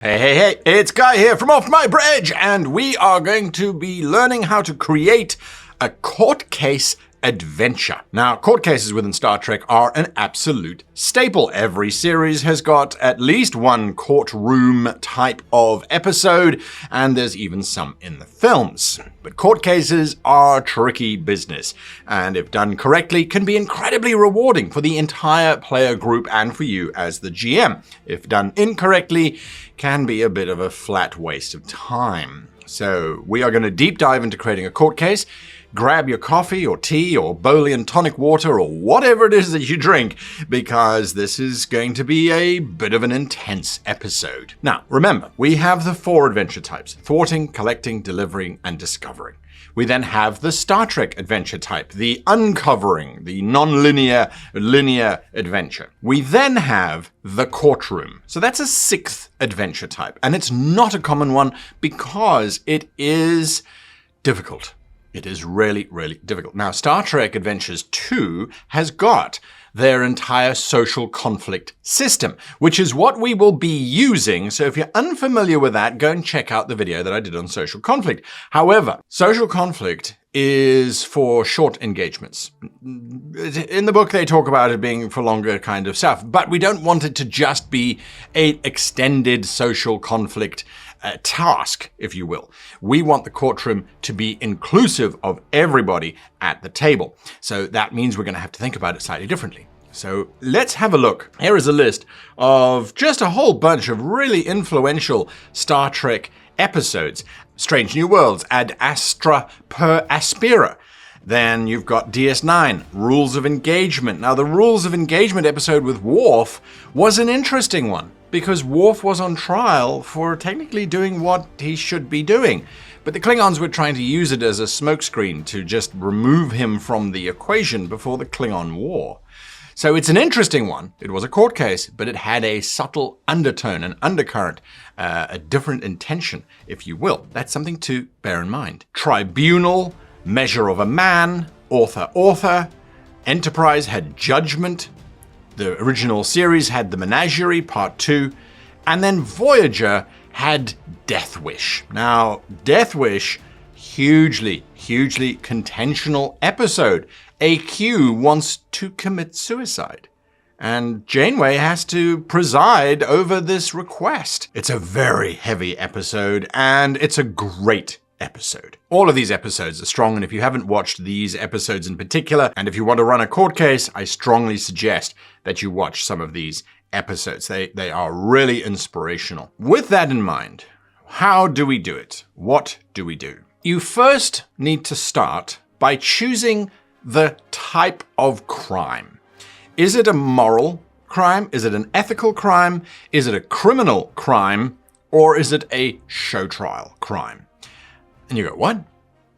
Hey, it's Guy here from Off My Bridge, and we are going to be learning how to create a court case adventure. Now, court cases within Star Trek are an absolute staple. Every series has got at least one courtroom type of episode, and there's even some in the films. But court cases are tricky business, and if done correctly, can be incredibly rewarding for the entire player group and for you as the GM. If done incorrectly, can be a bit of a flat waste of time. So we are going to deep dive into creating a court case. Grab your coffee or tea or Bolian tonic water or whatever it is that you drink, because this is going to be a bit of an intense episode. Now, remember, we have the 4 adventure types: thwarting, collecting, delivering, and discovering. We then have the Star Trek adventure type, the uncovering, the non-linear, linear adventure. We then have the courtroom. So that's a 6th adventure type, and it's not a common one because it is difficult. It is really, really difficult. Now, Star Trek Adventures 2 has got their entire social conflict system, which is what we will be using. So if you're unfamiliar with that, go and check out the video that I did on social conflict. However, social conflict is for short engagements. In the book, they talk about it being for longer kind of stuff, but we don't want it to just be an extended social conflict task, if you will. We want the courtroom to be inclusive of everybody at the table. So that means we're going to have to think about it slightly differently. So let's have a look. Here is a list of just a whole bunch of really influential Star Trek episodes. Strange New Worlds, Ad Astra per Aspera. Then you've got DS9, Rules of Engagement. Now, the Rules of Engagement episode with Worf was an interesting one, because Worf was on trial for technically doing what he should be doing. But the Klingons were trying to use it as a smokescreen to just remove him from the equation before the Klingon War. So it's an interesting one. It was a court case, but it had a subtle undertone, an undercurrent, a different intention, if you will. That's something to bear in mind. Tribunal, Measure of a Man, Author. Enterprise had Judgment. The original series had The Menagerie, Part 2. And then Voyager had Death Wish. Now, Death Wish, hugely contentional episode. AQ wants to commit suicide, and Janeway has to preside over this request. It's a very heavy episode, and it's a great episode. All of these episodes are strong, and if you haven't watched these episodes in particular, and if you want to run a court case, I strongly suggest that you watch some of these episodes. They are really inspirational. With that in mind, how do we do it? What do we do? You first need to start by choosing the type of crime. Is it a moral crime? Is it an ethical crime? Is it a criminal crime? Or is it a show trial crime? And you go, what?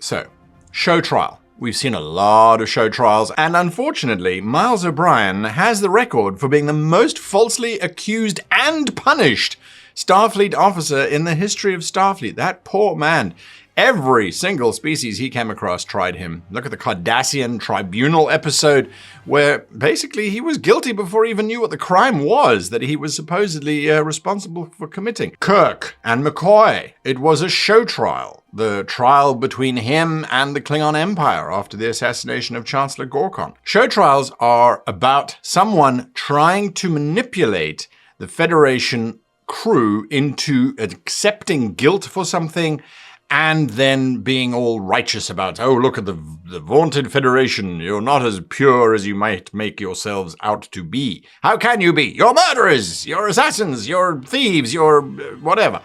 So, show trial. We've seen a lot of show trials, and unfortunately, Miles O'Brien has the record for being the most falsely accused and punished Starfleet officer in the history of Starfleet. That poor man. Every single species he came across tried him. Look at the Cardassian Tribunal episode, where basically he was guilty before he even knew what the crime was that he was supposedly responsible for committing. Kirk and McCoy. It was a show trial. The trial between him and the Klingon Empire after the assassination of Chancellor Gorkon. Show trials are about someone trying to manipulate the Federation crew into accepting guilt for something and then being all righteous about, oh, look at the vaunted Federation. You're not as pure as you might make yourselves out to be. How can you be? You're murderers, you're assassins, you're thieves, you're whatever.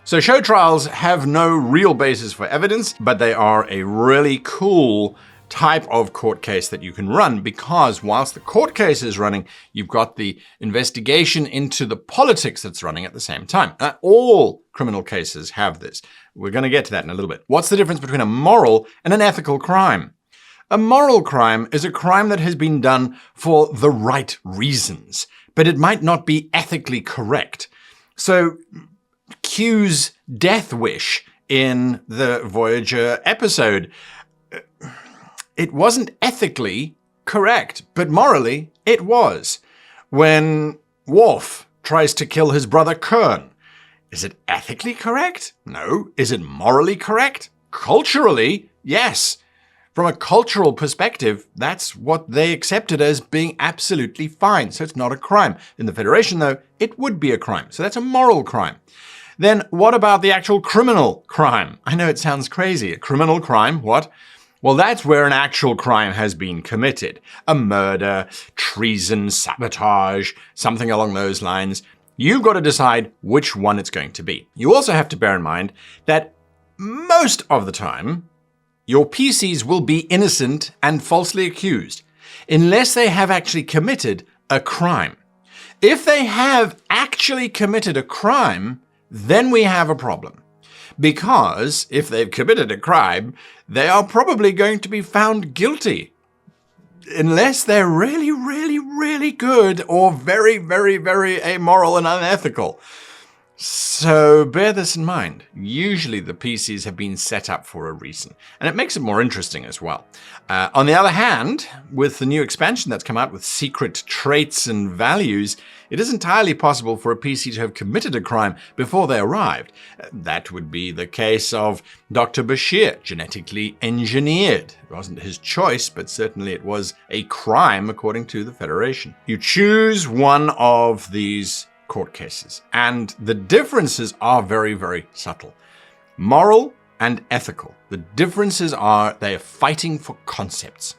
So show trials have no real basis for evidence, but they are a really cool type of court case that you can run, because whilst the court case is running, you've got the investigation into the politics that's running at the same time. All criminal cases have this. We're going to get to that in a little bit. What's the difference between a moral and an ethical crime? A moral crime is a crime that has been done for the right reasons, but it might not be ethically correct. So Q's death wish in the Voyager episode, it wasn't ethically correct, but morally it was. When Worf tries to kill his brother Kurn, Is it ethically correct? No. Is it morally correct? Culturally, yes. From a cultural perspective, that's what they accepted as being absolutely fine. So it's not a crime. In the Federation, though, it would be a crime. So that's a moral crime. Then what about the actual criminal crime? I know it sounds crazy. A criminal crime, what? Well, that's where an actual crime has been committed. A murder, treason, sabotage, something along those lines. You've got to decide which one it's going to be. You also have to bear in mind that most of the time, your PCs will be innocent and falsely accused, unless they have actually committed a crime. If they have actually committed a crime, then we have a problem. Because if they've committed a crime, they are probably going to be found guilty. Unless they're really, really, really good or very, very, very amoral and unethical. So bear this in mind. Usually the PCs have been set up for a reason, and it makes it more interesting as well. On the other hand, with the new expansion that's come out with secret traits and values, it is entirely possible for a PC to have committed a crime before they arrived. That would be the case of Dr. Bashir, genetically engineered. It wasn't his choice, but certainly it was a crime according to the Federation. You choose one of these court cases, and the differences are very, very subtle. Moral and ethical. The differences are they are fighting for concepts.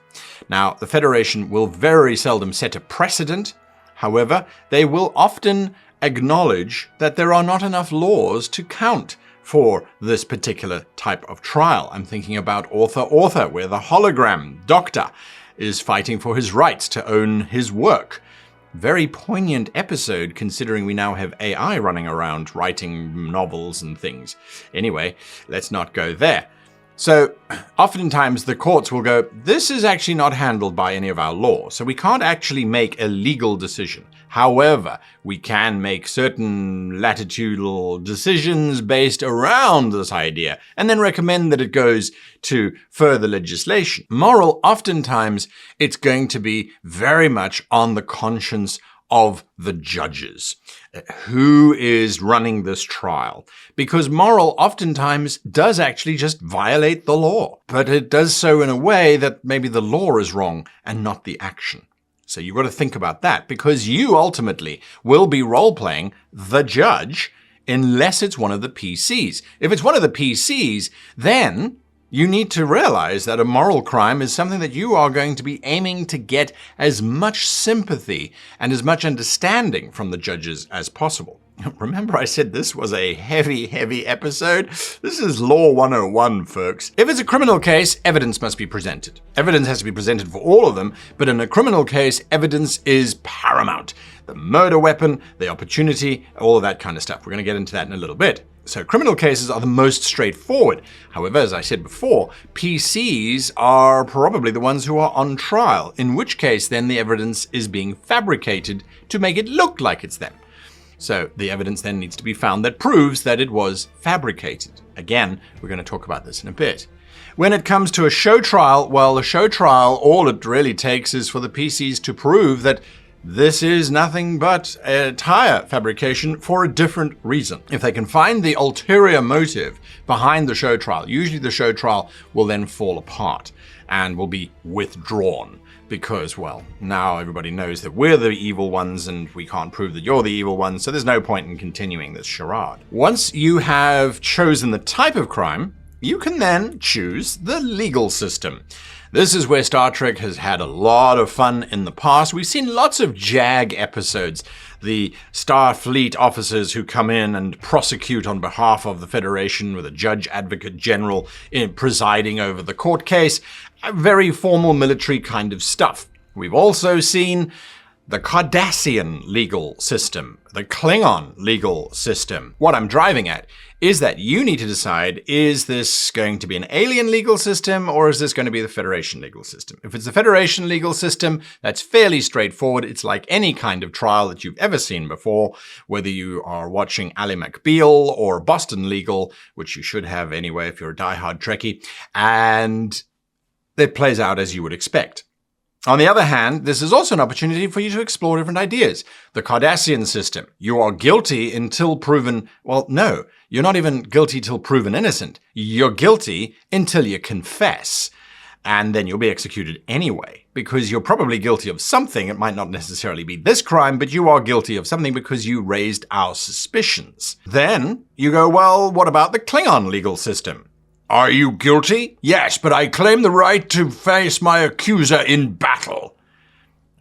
Now, the Federation will very seldom set a precedent. However, they will often acknowledge that there are not enough laws to count for this particular type of trial. I'm thinking about Author, where the hologram doctor is fighting for his rights to own his work. Very poignant episode, considering we now have AI running around writing novels and things. Anyway, let's not go there. So, oftentimes the courts will go, this is actually not handled by any of our law, so we can't actually make a legal decision. However, we can make certain latitudinal decisions based around this idea, and then recommend that it goes to further legislation. Moral, oftentimes, it's going to be very much on the conscience of the judges. Who is running this trial? Because moral oftentimes does actually just violate the law, but it does so in a way that maybe the law is wrong and not the action. So you've got to think about that, because you ultimately will be role-playing the judge unless it's one of the PCs. If it's one of the PCs, then you need to realize that a moral crime is something that you are going to be aiming to get as much sympathy and as much understanding from the judges as possible. Remember I said this was a heavy, heavy episode? This is Law 101, folks. If it's a criminal case, evidence must be presented. Evidence has to be presented for all of them, but in a criminal case, evidence is paramount. The murder weapon, the opportunity, all of that kind of stuff. We're going to get into that in a little bit. So criminal cases are the most straightforward. However, as I said before, PCs are probably the ones who are on trial, in which case then the evidence is being fabricated to make it look like it's them. So the evidence then needs to be found that proves that it was fabricated. Again, we're going to talk about this in a bit. When it comes to a show trial, well, a show trial, all it really takes is for the PCs to prove that this is nothing but a tire fabrication for a different reason. If they can find the ulterior motive behind the show trial, usually the show trial will then fall apart and will be withdrawn. Because, well, now everybody knows that we're the evil ones and we can't prove that you're the evil ones, so there's no point in continuing this charade. Once you have chosen the type of crime, you can then choose the legal system. This is where Star Trek has had a lot of fun in the past. We've seen lots of JAG episodes, the Starfleet officers who come in and prosecute on behalf of the Federation with a judge advocate general presiding over the court case. Very formal military kind of stuff. We've also seen the Cardassian legal system, the Klingon legal system. What I'm driving at is that you need to decide, is this going to be an alien legal system or is this going to be the Federation legal system? If it's the Federation legal system, that's fairly straightforward. It's like any kind of trial that you've ever seen before, whether you are watching Ally McBeal or Boston Legal, which you should have anyway if you're a diehard Trekkie, and it plays out as you would expect. On the other hand, this is also an opportunity for you to explore different ideas. The Cardassian system. You are guilty until proven, well, no, you're not even guilty till proven innocent. You're guilty until you confess. And then you'll be executed anyway, because you're probably guilty of something. It might not necessarily be this crime, but you are guilty of something because you raised our suspicions. Then you go, well, what about the Klingon legal system? Are you guilty? Yes, but I claim the right to face my accuser in battle.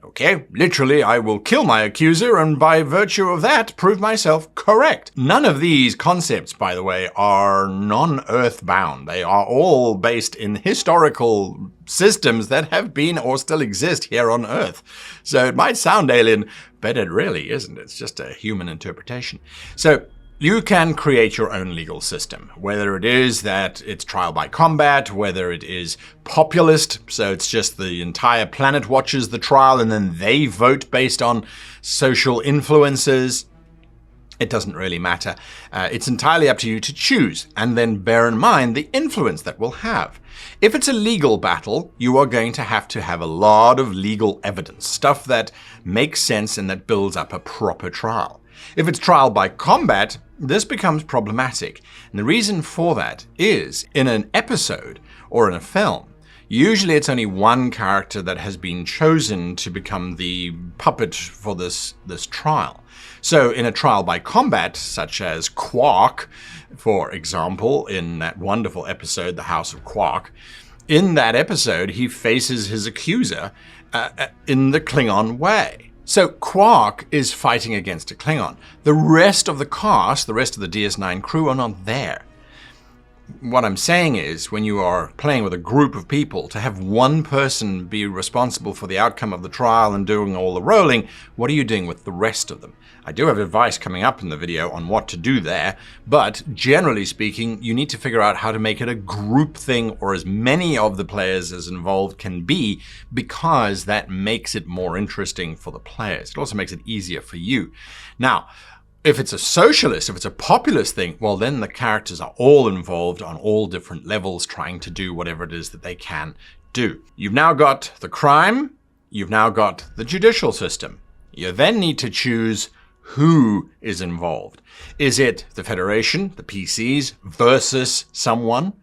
Okay, literally, I will kill my accuser and by virtue of that, prove myself correct. None of these concepts, by the way, are non-Earth bound. They are all based in historical systems that have been or still exist here on Earth. So it might sound alien, but it really isn't. It's just a human interpretation. So you can create your own legal system, whether it is that it's trial by combat, whether it is populist, so it's just the entire planet watches the trial and then they vote based on social influences. It doesn't really matter. It's entirely up to you to choose, and then bear in mind the influence that will have. If it's a legal battle, you are going to have a lot of legal evidence, stuff that makes sense and that builds up a proper trial. If it's trial by combat, this becomes problematic. And the reason for that is, in an episode or in a film, usually it's only one character that has been chosen to become the puppet for this trial. So in a trial by combat, such as Quark, for example, in that wonderful episode, The House of Quark, in that episode, he faces his accuser in the Klingon way. So Quark is fighting against a Klingon. The rest of the cast, the rest of the DS9 crew are not there. What I'm saying is, when you are playing with a group of people, to have one person be responsible for the outcome of the trial and doing all the rolling, what are you doing with the rest of them? I do have advice coming up in the video on what to do there, but generally speaking, you need to figure out how to make it a group thing or as many of the players as involved can be, because that makes it more interesting for the players. It also makes it easier for you. Now, if it's a socialist, if it's a populist thing, well, then the characters are all involved on all different levels trying to do whatever it is that they can do. You've now got the crime. You've now got the judicial system. You then need to choose who is involved. Is it the Federation, the PCs, versus someone?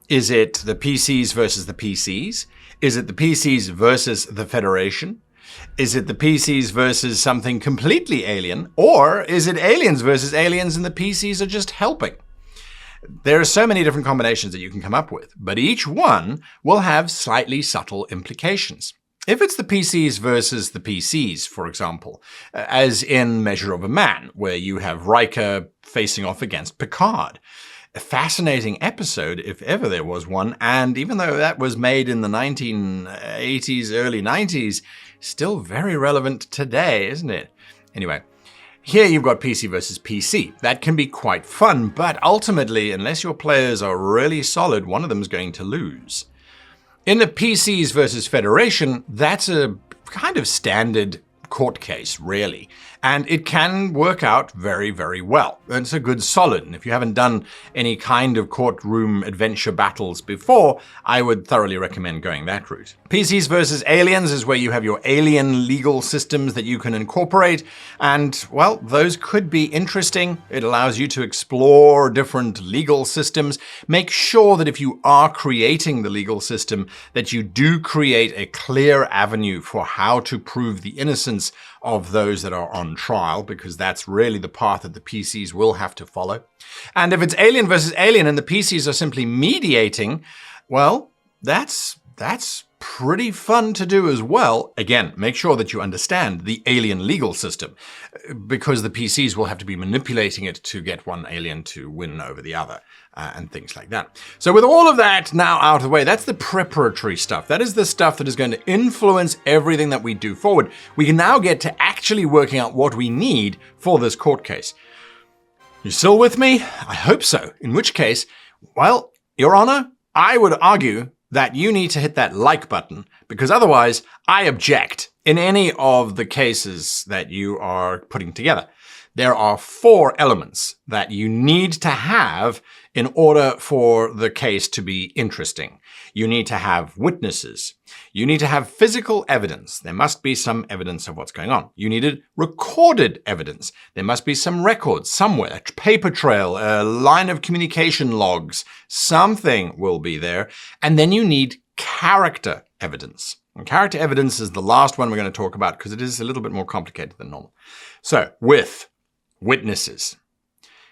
Is it the PCs versus the PCs? Is it the PCs versus the Federation? Is it the PCs versus something completely alien? Or is it aliens versus aliens and the PCs are just helping? There are so many different combinations that you can come up with, but each one will have slightly subtle implications. If it's the PCs versus the PCs, for example, as in Measure of a Man, where you have Riker facing off against Picard, a fascinating episode, if ever there was one, and even though that was made in the 1980s, early 90s, still very relevant today, isn't it? Anyway, here you've got PC versus PC. That can be quite fun, but ultimately, unless your players are really solid, one of them is going to lose. In the PCs versus Federation, that's a kind of standard court case, really. And it can work out very, very well. It's a good solid. And if you haven't done any kind of courtroom adventure battles before, I would thoroughly recommend going that route. PCs versus aliens is where you have your alien legal systems that you can incorporate. And, well, those could be interesting. It allows you to explore different legal systems. Make sure that if you are creating the legal system, that you do create a clear avenue for how to prove the innocence of those that are on trial, because that's really the path that the PCs will have to follow. And if it's alien versus alien and the PCs are simply mediating, well, that's pretty fun to do as well. Again, make sure that you understand the alien legal system, because the PCs will have to be manipulating it to get one alien to win over the other, and things like that. So with all of that now out of the way, that's the preparatory stuff. That is the stuff that is going to influence everything that we do forward. We can now get to actually working out what we need for this court case. You still with me? I hope so. In which case, well, Your Honor, I would argue that you need to hit that like button, because otherwise I object in any of the cases that you are putting together. there are 4 elements that you need to have in order for the case to be interesting. You need to have witnesses. You need to have physical evidence. There must be some evidence of what's going on. You needed recorded evidence. There must be some records somewhere, a paper trail, a line of communication logs. Something will be there. And then you need character evidence. And character evidence is the last one we're going to talk about because it is a little bit more complicated than normal. So, with witnesses.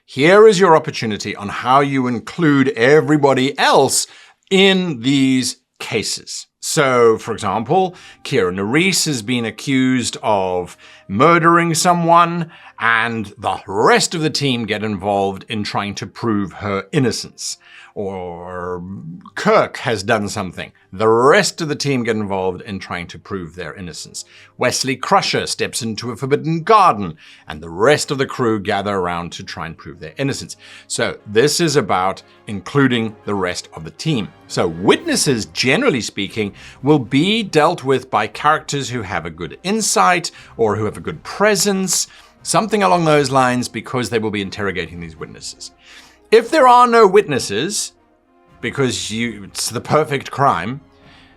Here is your opportunity on how you include everybody else in these cases. So, for example, Kira Nerys has been accused of murdering someone, and the rest of the team get involved in trying to prove her innocence. Or Kirk has done something. The rest of the team get involved in trying to prove their innocence. Wesley Crusher steps into a forbidden garden, and the rest of the crew gather around to try and prove their innocence. So this is about including the rest of the team. So witnesses, generally speaking, will be dealt with by characters who have a good insight or who have a good presence, something along those lines, because they will be interrogating these witnesses. If there are no witnesses, because it's the perfect crime,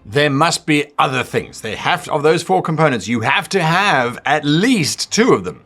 there must be other things. Of those 4 components, you have to have at least 2 of them.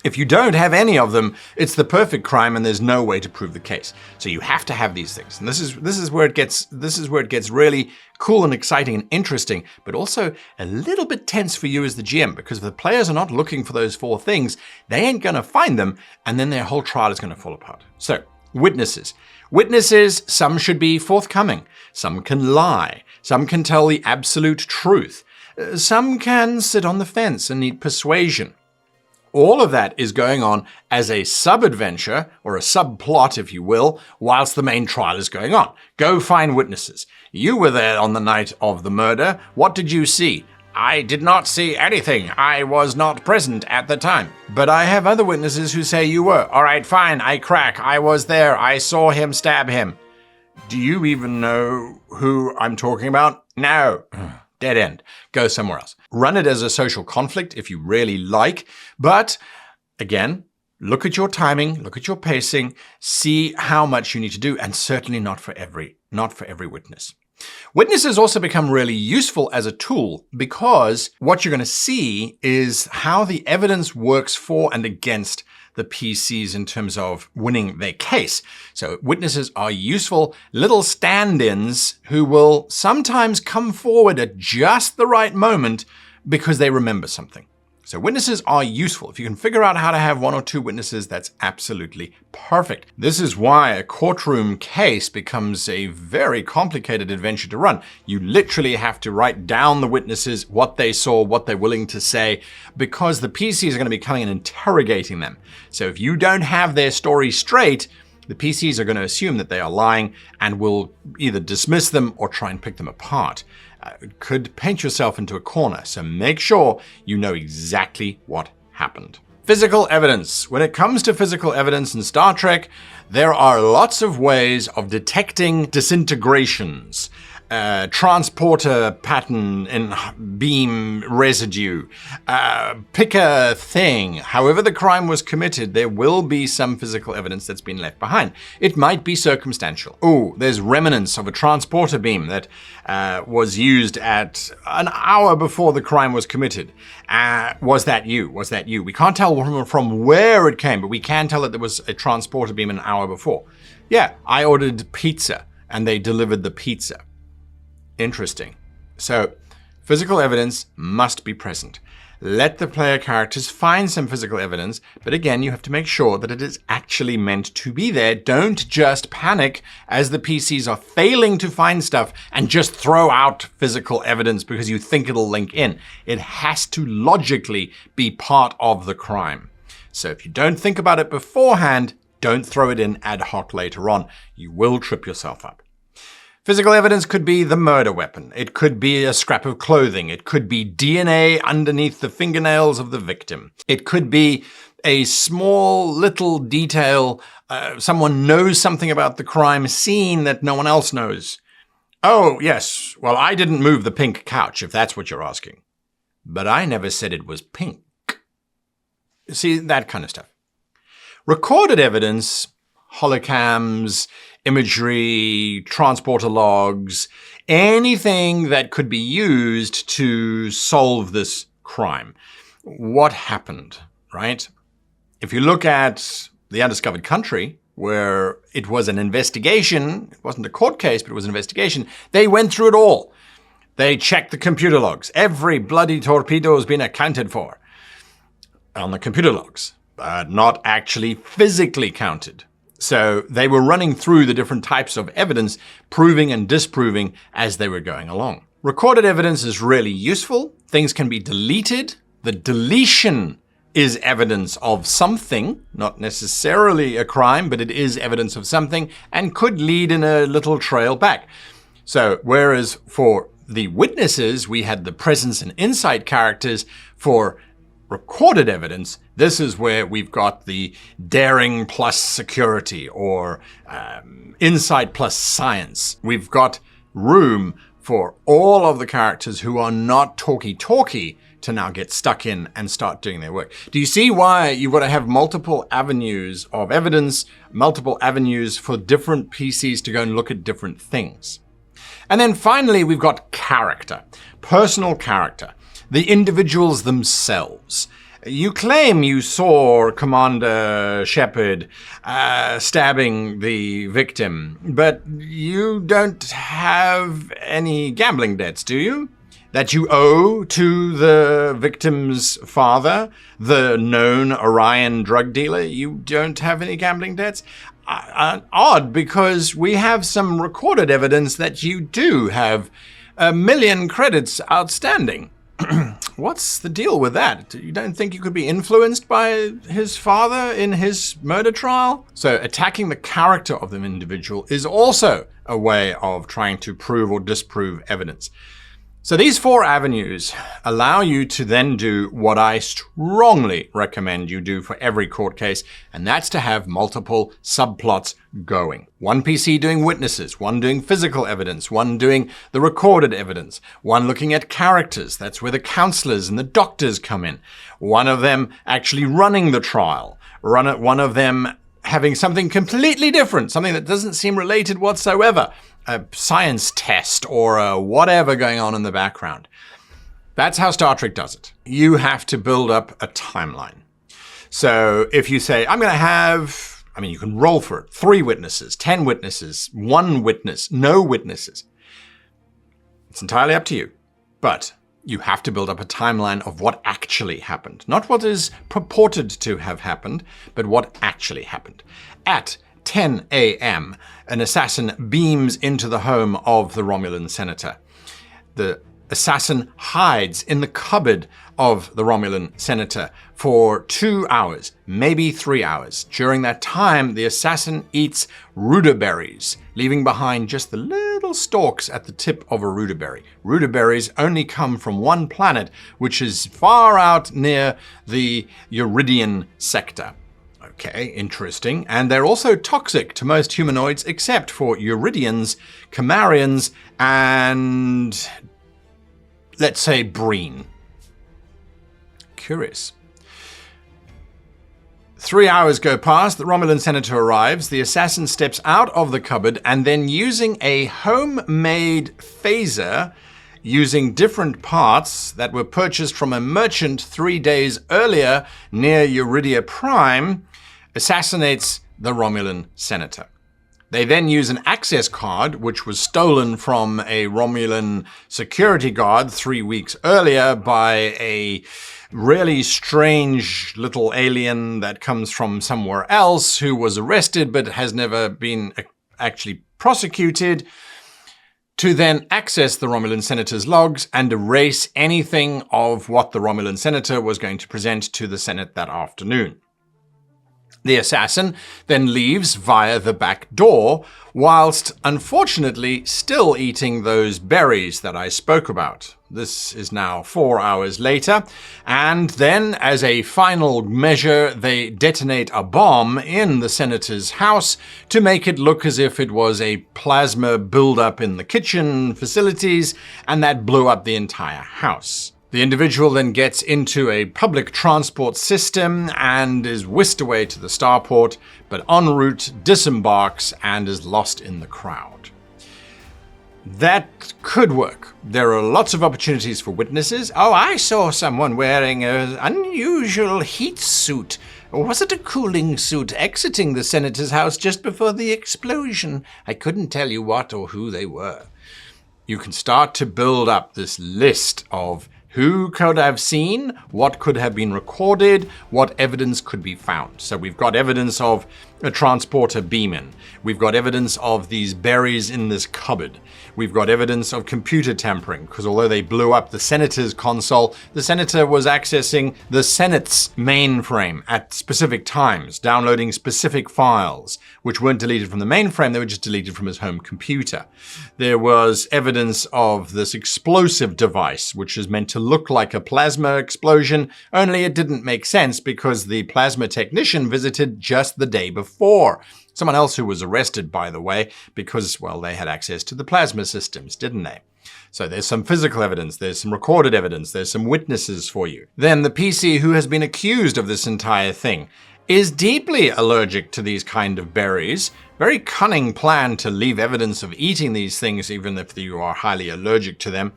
If you don't have any of them, it's the perfect crime and there's no way to prove the case. So you have to have these things. And this is where it gets really cool and exciting and interesting, but also a little bit tense for you as the GM, because if the players are not looking for those 4 things, they ain't going to find them, and then their whole trial is going to fall apart. So, witnesses. Witnesses, some should be forthcoming. Some can lie. Some can tell the absolute truth. Some can sit on the fence and need persuasion. All of that is going on as a sub-adventure, or a subplot, if you will, whilst the main trial is going on. Go find witnesses. You were there on the night of the murder. What did you see? I did not see anything. I was not present at the time. But I have other witnesses who say you were. All right, fine, I crack. I was there. I saw him stab him. Do you even know who I'm talking about? No. Dead end. Go somewhere else. Run it as a social conflict if you really like. But again, look at your timing, look at your pacing, see how much you need to do, and certainly not for every witness. Witnesses also become really useful as a tool because what you're going to see is how the evidence works for and against the PCs in terms of winning their case. So witnesses are useful little stand-ins who will sometimes come forward at just the right moment because they remember something. So witnesses are useful. If you can figure out how to have 1 or 2 witnesses, that's absolutely perfect. This is why a courtroom case becomes a very complicated adventure to run. You literally have to write down the witnesses, what they saw, what they're willing to say, because the PCs are going to be coming and interrogating them. So if you don't have their story straight, the PCs are going to assume that they are lying and will either dismiss them or try and pick them apart. Could paint yourself into a corner, so make sure you know exactly what happened. Physical evidence. When it comes to physical evidence in Star Trek, there are lots of ways of detecting disintegrations. Transporter pattern in beam residue. Pick a thing. However the crime was committed, there will be some physical evidence that's been left behind. It might be circumstantial. Oh, there's remnants of a transporter beam that was used at an hour before the crime was committed. Was that you? Was that you? We can't tell from where it came, but we can tell that there was a transporter beam an hour before. Yeah, I ordered pizza and they delivered the pizza. Interesting. So, physical evidence must be present. Let the player characters find some physical evidence, but again, you have to make sure that it is actually meant to be there. Don't just panic as the PCs are failing to find stuff and just throw out physical evidence because you think it'll link in. It has to logically be part of the crime. So if you don't think about it beforehand, don't throw it in ad hoc later on. You will trip yourself up. Physical evidence could be the murder weapon. It could be a scrap of clothing. It could be DNA underneath the fingernails of the victim. It could be a small little detail. Someone knows something about the crime scene that no one else knows. Oh, yes. Well, I didn't move the pink couch, if that's what you're asking. But I never said it was pink. See, that kind of stuff. Recorded evidence, holocams, imagery, transporter logs, anything that could be used to solve this crime. What happened, right? If you look at The Undiscovered Country, where it was an investigation, it wasn't a court case, but it was an investigation, they went through it all. They checked the computer logs. Every bloody torpedo has been accounted for on the computer logs, but not actually physically counted. So they were running through the different types of evidence, proving and disproving as they were going along. Recorded evidence is really useful. Things can be deleted. The deletion is evidence of something, not necessarily a crime, but it is evidence of something and could lead in a little trail back. So whereas for the witnesses, we had the presence and insight characters, for recorded evidence, this is where we've got the daring plus security, or insight plus science. We've got room for all of the characters who are not talky-talky to now get stuck in and start doing their work. Do you see why you've got to have multiple avenues of evidence, multiple avenues for different PCs to go and look at different things? And then finally, we've got character, personal character, the individuals themselves. You claim you saw Commander Shepard stabbing the victim, but you don't have any gambling debts, do you? That you owe to the victim's father, the known Orion drug dealer? You don't have any gambling debts? Odd, because we have some recorded evidence that you do have 1 million credits outstanding. What's the deal with that? You don't think you could be influenced by his father in his murder trial? So attacking the character of the individual is also a way of trying to prove or disprove evidence. So these 4 avenues allow you to then do what I strongly recommend you do for every court case, and that's to have multiple subplots going. One PC doing witnesses, one doing physical evidence, one doing the recorded evidence, one looking at characters, that's where the counselors and the doctors come in, one of them actually running the trial, one of them having something completely different, something that doesn't seem related whatsoever, a science test or whatever going on in the background. That's how Star Trek does it. You have to build up a timeline. So if you say, I'm going to have, you can roll for it, 3 witnesses, 10 witnesses, 1 witness, no witnesses. It's entirely up to you. But you have to build up a timeline of what actually happened. Not what is purported to have happened, but what actually happened. At 10 a.m., an assassin beams into the home of the Romulan senator. The assassin hides in the cupboard of the Romulan senator for 2 hours, maybe 3 hours. During that time, the assassin eats rudaberries, leaving behind just the little stalks at the tip of a rudaberry. Rudaberries only come from one planet, which is far out near the Euridian sector. Okay, interesting. And they're also toxic to most humanoids except for Euridians, Camarians, and let's say Breen. Curious. 3 hours go past, the Romulan senator arrives, the assassin steps out of the cupboard, and then using a homemade phaser, using different parts that were purchased from a merchant 3 days earlier near Euridia Prime, assassinates the Romulan senator. They then use an access card, which was stolen from a Romulan security guard 3 weeks earlier by a really strange little alien that comes from somewhere else who was arrested but has never been actually prosecuted, to then access the Romulan senator's logs and erase anything of what the Romulan senator was going to present to the Senate that afternoon. The assassin then leaves via the back door, whilst unfortunately still eating those berries that I spoke about. This is now 4 hours later, and then as a final measure, they detonate a bomb in the senator's house to make it look as if it was a plasma buildup in the kitchen facilities, and that blew up the entire house. The individual then gets into a public transport system and is whisked away to the starport, but en route disembarks and is lost in the crowd. That could work. There are lots of opportunities for witnesses. Oh, I saw someone wearing an unusual heat suit. Or was it a cooling suit exiting the senator's house just before the explosion? I couldn't tell you what or who they were. You can start to build up this list of who could have seen, what could have been recorded, what evidence could be found. So we've got evidence of a transporter beaming. We've got evidence of these berries in this cupboard. We've got evidence of computer tampering, because although they blew up the senator's console, the senator was accessing the Senate's mainframe at specific times, downloading specific files, which weren't deleted from the mainframe, they were just deleted from his home computer. There was evidence of this explosive device, which is meant to look like a plasma explosion, only it didn't make sense because the plasma technician visited just the day before. Someone else who was arrested, by the way, because, well, they had access to the plasma systems, didn't they? So there's some physical evidence, there's some recorded evidence, there's some witnesses for you. Then the PC who has been accused of this entire thing is deeply allergic to these kind of berries. Very cunning plan to leave evidence of eating these things, even if you are highly allergic to them.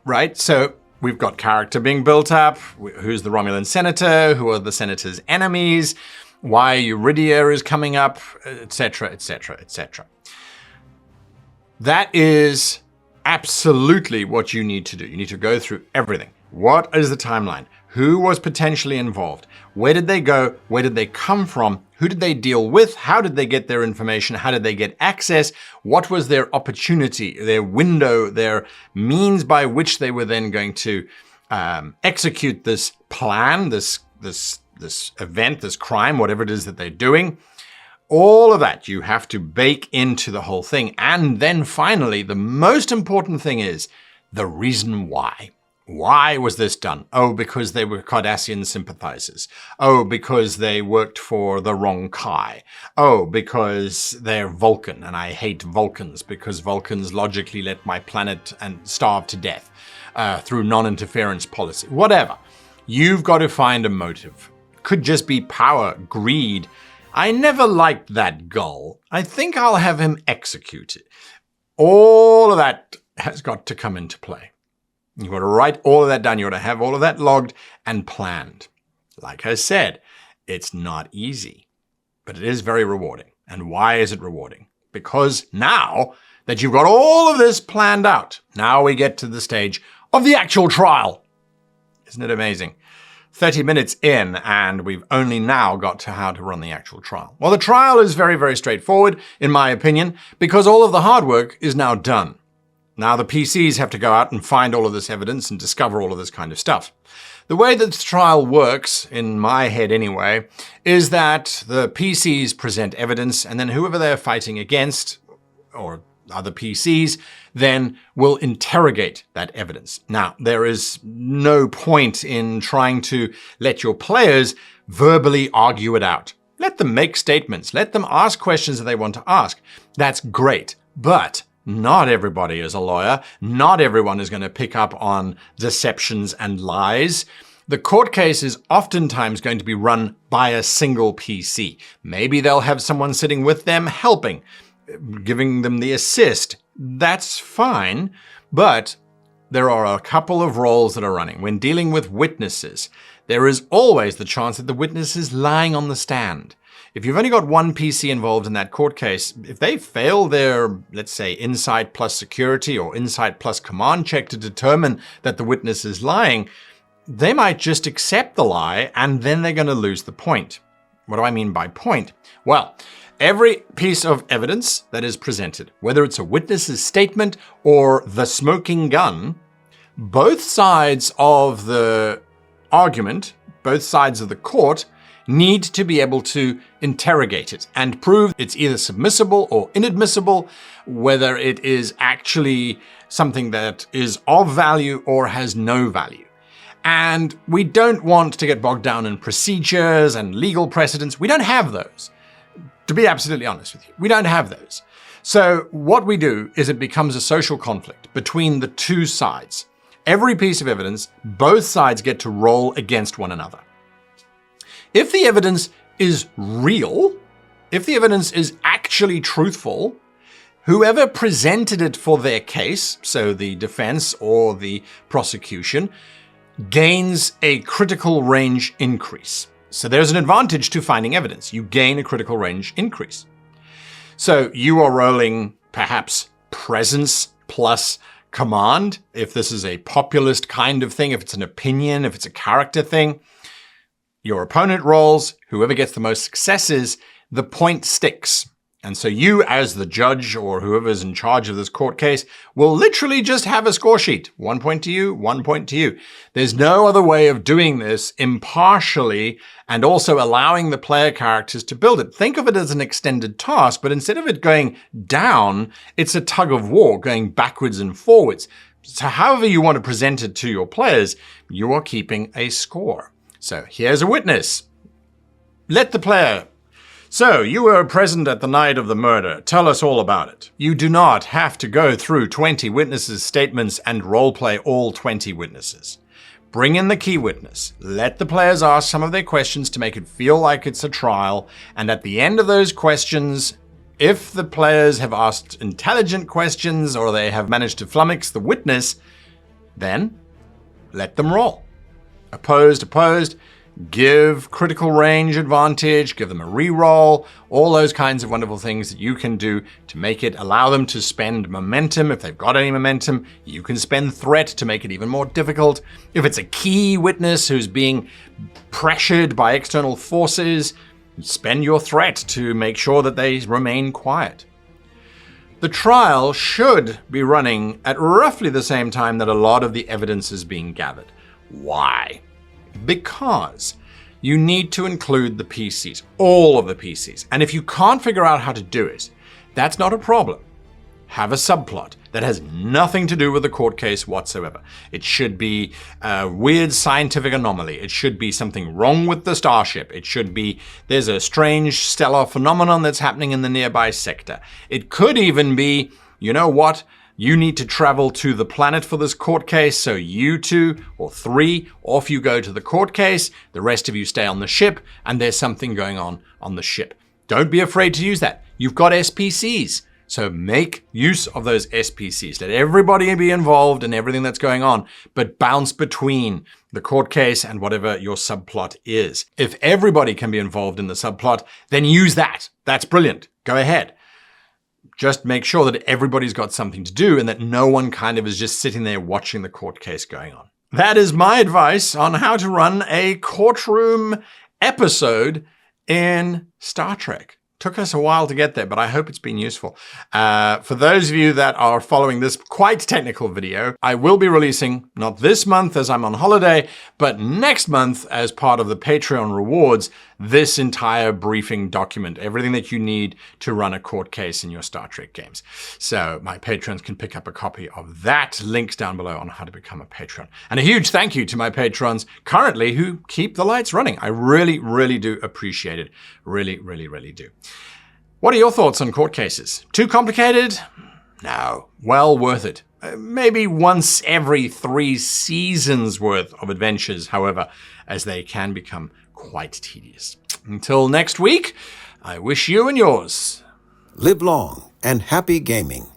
Right, so we've got character being built up. Who's the Romulan senator? Who are the senator's enemies? Why Eurydia is coming up, etc., etc., etc. That is absolutely what you need to do. You need to go through everything. What is the timeline? Who was potentially involved? Where did they go? Where did they come from? Who did they deal with? How did they get their information? How did they get access? What was their opportunity, their window, their means by which they were then going to execute this plan, this event, this crime, whatever it is that they're doing? All of that you have to bake into the whole thing. And then finally, the most important thing is the reason why. Why was this done? Oh, because they were Cardassian sympathizers. Oh, because they worked for the wrong Kai. Oh, because they're Vulcan, and I hate Vulcans because Vulcans logically let my planet and starve to death through non-interference policy. Whatever. You've got to find a motive. Could just be power, greed. I never liked that Gull. I think I'll have him executed. All of that has got to come into play. You've got to write all of that down. You've got to have all of that logged and planned. Like I said, it's not easy, but it is very rewarding. And why is it rewarding? Because now that you've got all of this planned out, now we get to the stage of the actual trial. Isn't it amazing? 30 minutes in, and we've only now got to how to run the actual trial. Well, the trial is very, very straightforward, in my opinion, because all of the hard work is now done. Now the PCs have to go out and find all of this evidence and discover all of this kind of stuff. The way that the trial works, in my head anyway, is that the PCs present evidence, and then whoever they're fighting against, or other PCs, then will interrogate that evidence. Now, there is no point in trying to let your players verbally argue it out. Let them make statements. Let them ask questions that they want to ask. That's great. But not everybody is a lawyer. Not everyone is going to pick up on deceptions and lies. The court case is oftentimes going to be run by a single PC. Maybe they'll have someone sitting with them helping, giving them the assist. That's fine, but there are a couple of roles that are running. When dealing with witnesses, there is always the chance that the witness is lying on the stand. If you've only got one PC involved in that court case, if they fail their, let's say, insight plus security or insight plus command check to determine that the witness is lying, they might just accept the lie and then they're going to lose the point. What do I mean by point? Well, every piece of evidence that is presented, whether it's a witness's statement or the smoking gun, both sides of the argument, both sides of the court, need to be able to interrogate it and prove it's either submissible or inadmissible, whether it is actually something that is of value or has no value. And we don't want to get bogged down in procedures and legal precedents. We don't have those. To be absolutely honest with you, we don't have those. So what we do is it becomes a social conflict between the two sides. every piece of evidence, both sides get to roll against one another. If the evidence is real, if the evidence is actually truthful, whoever presented it for their case, so the defense or the prosecution, gains a critical range increase. So there's an advantage to finding evidence. You gain a critical range increase. So you are rolling perhaps presence plus command, if this is a populist kind of thing, if it's an opinion, if it's a character thing. Your opponent rolls, whoever gets the most successes, the point sticks. And so you, as the judge or whoever's in charge of this court case, will literally just have a score sheet. 1 point to you, 1 point to you. There's no other way of doing this impartially and also allowing the player characters to build it. Think of it as an extended task, but instead of it going down, it's a tug of war going backwards and forwards. So however you want to present it to your players, you are keeping a score. So here's a witness. Let the player... So, you were present at the night of the murder. Tell us all about it. You do not have to go through 20 witnesses' statements and roleplay all 20 witnesses. Bring in the key witness. Let the players ask some of their questions to make it feel like it's a trial. And at the end of those questions, if the players have asked intelligent questions or they have managed to flummox the witness, then let them roll. Opposed. Give critical range advantage, give them a reroll, all those kinds of wonderful things that you can do to make it allow them to spend momentum. If they've got any momentum, you can spend threat to make it even more difficult. If it's a key witness who's being pressured by external forces, spend your threat to make sure that they remain quiet. The trial should be running at roughly the same time that a lot of the evidence is being gathered. Why? Because you need to include the PCs, all of the PCs. And if you can't figure out how to do it, that's not a problem. Have a subplot that has nothing to do with the court case whatsoever. It should be a weird scientific anomaly. It should be something wrong with the starship. It should be there's a strange stellar phenomenon that's happening in the nearby sector. It could even be, you know what? You need to travel to the planet for this court case, so you 2 or 3, off you go to the court case, the rest of you stay on the ship, and there's something going on the ship. Don't be afraid to use that. You've got SPCs, so make use of those SPCs. Let everybody be involved in everything that's going on, but bounce between the court case and whatever your subplot is. If everybody can be involved in the subplot, then use that. That's brilliant. Go ahead. Just make sure that everybody's got something to do and that no one kind of is just sitting there watching the court case going on. That is my advice on how to run a courtroom episode in Star Trek. Took us a while to get there, but I hope it's been useful. For those of you that are following this quite technical video, I will be releasing, not this month as I'm on holiday, but next month as part of the Patreon rewards, this entire briefing document, everything that you need to run a court case in your Star Trek games. So my patrons can pick up a copy of that. Links down below on how to become a patron. And a huge thank you to my patrons currently who keep the lights running. I really, really do appreciate it. Really, really, really do. What are your thoughts on court cases? Too complicated? No. Well worth it. Maybe once every 3 seasons worth of adventures, however, as they can become quite tedious. Until next week, I wish you and yours live long and happy gaming.